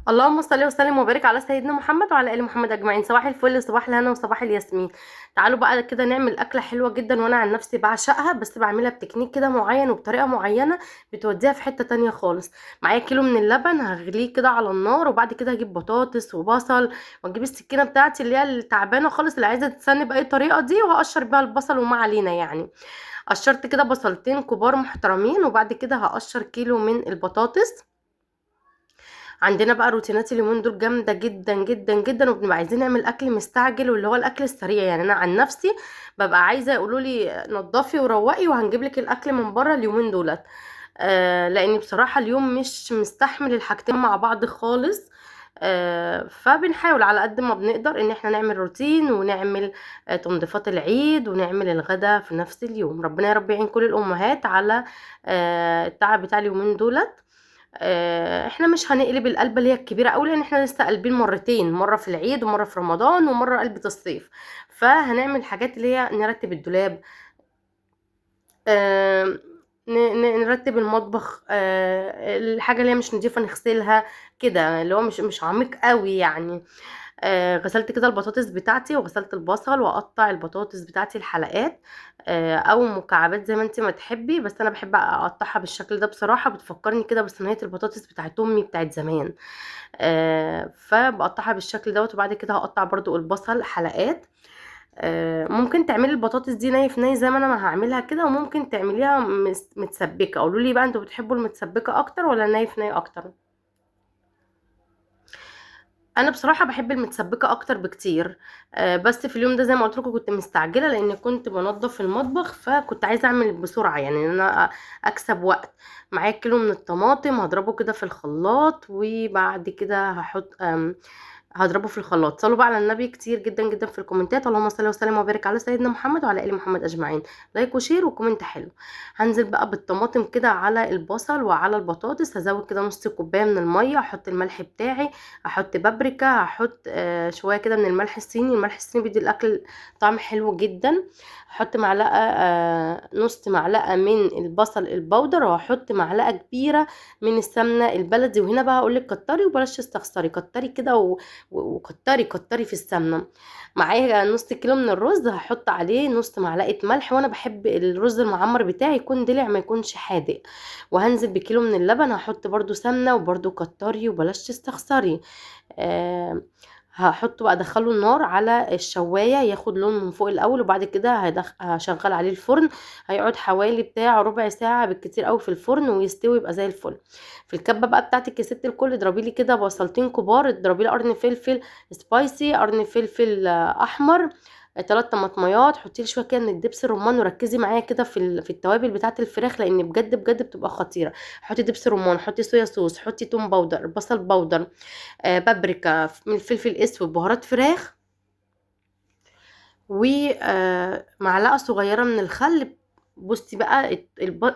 اللهم صل وسلم وبارك على سيدنا محمد وعلى ال محمد اجمعين. صباح الفل، صباح الهنا، وصباح الياسمين. تعالوا بقى كده نعمل اكله حلوه جدا، وانا عن نفسي بعشقها، بس بعملها بتكنيك كده معين وبطريقه معينه بتوديها في حته تانية خالص. معايا كيلو من اللبن هغليه كده على النار، وبعد كده هجيب بطاطس وبصل، واجيب السكينه بتاعتي اللي هي التعبانه خالص اللي عايزه تتسني باي طريقه دي، وهقشر بيها البصل وما علينا يعني. قشرت كده بصلتين كبار محترمين، وبعد كده هقشر كيلو من البطاطس. عندنا بقى روتينات اليومين دول جامده جدا جدا جدا، وبنبقى عايزين نعمل اكل مستعجل واللي هو الاكل السريع. يعني انا عن نفسي ببقى عايزه يقولوا لي نضفي وروقي وهنجيب لك الاكل من بره اليومين دولت. لاني بصراحه اليوم مش مستحمل الحاجتين مع بعض خالص. فبنحاول على قد ما بنقدر ان احنا نعمل روتين ونعمل تنظيفات العيد ونعمل الغدا في نفس اليوم. ربنا يا رب يعين كل الامهات على التعب بتاع اليومين دولت. احنا مش هنقلب القلبة اللي هي الكبيرة قوي، لان احنا لسه قلبين مرتين، مرة في العيد ومرة في رمضان ومرة قلبة الصيف. فهنعمل حاجات اللي هي نرتب الدولاب، آه، نرتب المطبخ، الحاجة اللي هي مش نضيفة نغسلها كده، اللي هو مش عميق قوي يعني. غسلت كده البطاطس بتاعتي وغسلت البصل، واقطع البطاطس بتاعتي الحلقات او مكعبات زي ما انت ما تحبي، بس انا بحب اقطعها بالشكل ده بصراحة، بتفكرني كده بصينية البطاطس بتاعت امي بتاعت زمان. فبقطعها بالشكل دوت، وبعد كده هقطع برضو البصل حلقات. ممكن تعملي البطاطس دي ني في ني زي ما انا ما هعملها كده، وممكن تعمليها متسبكة. قولوا لي بقى انتوا بتحبوا المتسبكة اكتر ولا ني في ني اكتر؟ انا بصراحه بحب المتسبكه اكتر بكتير. بس في اليوم ده زي ما قلت لكم كنت مستعجله، لان كنت بنظف المطبخ، فكنت عايزه اعمل بسرعه يعني ان انا اكسب وقت. معايا كيلو من الطماطم هضربه كده في الخلاط، وبعد كده هضربه في الخلاط. صلوا بقى على النبي كتير جدا جدا في الكومنتات، اللهم صل وسلم وبارك على سيدنا محمد وعلى ال محمد اجمعين. لايك وشير وكومنت حلو. هنزل بقى بالطماطم كده على البصل وعلى البطاطس، هزود كده نص كوبايه من الميه، احط الملح بتاعي، احط بابريكا، هحط شويه كده من الملح الصيني. الملح الصيني بيدي الاكل طعم حلو جدا. احط معلقه، نص معلقه من البصل البودر، وهحط معلقه كبيره من السمنه البلدي. وهنا بقى هقول لك كتري وبلاش تستخسري، كتري كده وكتري كتري في السمنه. معايا نص كيلو من الرز، هحط عليه نص معلقه ملح، وانا بحب الرز المعمر بتاعي يكون دلع ما يكونش حادق. وهنزل بكيلو من اللبن، هحط برضو سمنه وبرضو كتري وبلاش تستخسري. آه هحطه بقى، ادخله النار على الشوايه ياخد لون من فوق الاول، وبعد كده هشغل عليه الفرن. هيقعد حوالي بتاع ربع ساعه بالكتير قوي في الفرن ويستوي يبقى زي الفل. في الكبه بقى بتاعتك يا ست الكل، اضربي لي كده بصلتين كبار، اضربي لي قرن فلفل سبايسي، قرن فلفل احمر، 3 طماطميات. حطي لي شويه كده من الدبس الرمان، وركزي معايا كده في التوابل بتاعه الفراخ، لان بجد بجد بتبقى خطيره. حطي دبس رمان، حطي صويا صوص، حطي توم باودر، بصل باودر، بابريكا، من الفلفل الاسود، بهارات فراخ، ومعلقه صغيره من الخل. بصي بقى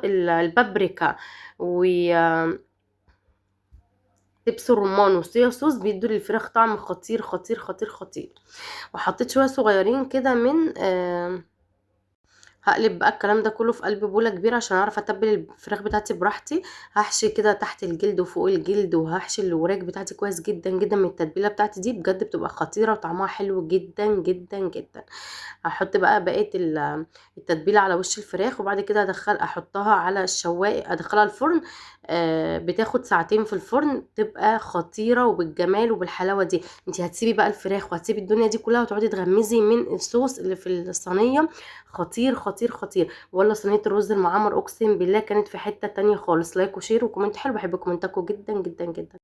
البابريكا ودبس الرمان والصويا صوص بيدوا للفراخ طعم خطير خطير خطير خطير. وحطيت شويه صغيرين كده من هقلب بقى الكلام ده كله في قلب بولة كبيرة عشان اعرف اتبل الفراخ بتاعتي براحتي. هحشي كده تحت الجلد وفوق الجلد، وهحشي الوراك بتاعتي كويس جدا جدا من التتبيلة بتاعتي دي، بجد بتبقى خطيرة وطعمها حلو جدا جدا جدا. هحط بقى بقية التتبيلة على وش الفراخ، وبعد كده احطها على الشوايه، ادخلها الفرن. بتاخد ساعتين في الفرن، تبقى خطيرة وبالجمال وبالحلاوة دي. انتي هتسيبي بقى الفراخ وهتسيبي الدنيا دي كلها، وتقعدي تغمزي من الصوص اللي في الصينية. خطير خطير خطير. ولا صينية الرز المعمر اقسم بالله كانت في حتة تانية خالص. لايك وشير وكومنت حلو، بحب كومنتاتكم جدا جدا جدا.